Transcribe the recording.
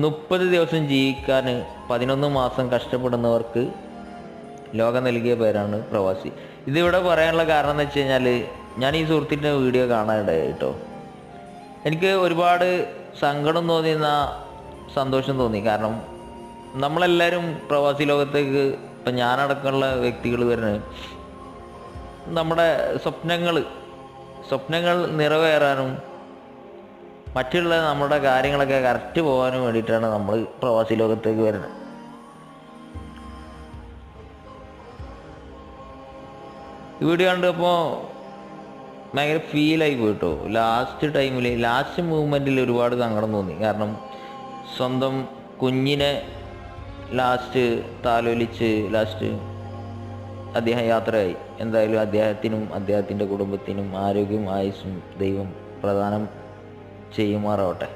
30 ദിവസം ജീവിക്കാൻ 11 മാസം കഷ്ടപ്പെടുന്നവർക്ക് ലോകം നൽകിയ പേരാണ് പ്രവാസി. ഇതിവിടെ പറയാനുള്ള കാരണം എന്ന് വെച്ച് കഴിഞ്ഞാൽ, ഞാൻ ഈ സുഹൃത്തിൻ്റെ വീഡിയോ കാണാനിടയായി കേട്ടോ. എനിക്ക് ഒരുപാട് സങ്കടം തോന്നിയെന്ന സന്തോഷം തോന്നി. കാരണം നമ്മളെല്ലാവരും പ്രവാസി ലോകത്തേക്ക്, ഇപ്പം ഞാനടക്കമുള്ള വ്യക്തികൾ വരുന്നത് നമ്മുടെ സ്വപ്നങ്ങൾ നിറവേറാനും മറ്റുള്ള നമ്മുടെ കാര്യങ്ങളൊക്കെ കറക്റ്റ് പോകാനും വേണ്ടിയിട്ടാണ് നമ്മൾ പ്രവാസി ലോകത്തേക്ക് വരുന്നത്. ഈ വീഡിയോ കണ്ടപ്പോൾ ഭയങ്കര ഫീലായി പോയിട്ടോ. ലാസ്റ്റ് മൂവ്മെൻറ്റിൽ ഒരുപാട് സങ്കടം തോന്നി. കാരണം സ്വന്തം കുഞ്ഞിനെ ലാസ്റ്റ് താലോലിച്ച് അദ്ദേഹം യാത്രയായി. എന്തായാലും അദ്ദേഹത്തിനും അദ്ദേഹത്തിൻ്റെ കുടുംബത്തിനും ആരോഗ്യവും ആയുസ്സും ദൈവം പ്രദാനം ചെയ്യുമാറാവട്ടെ.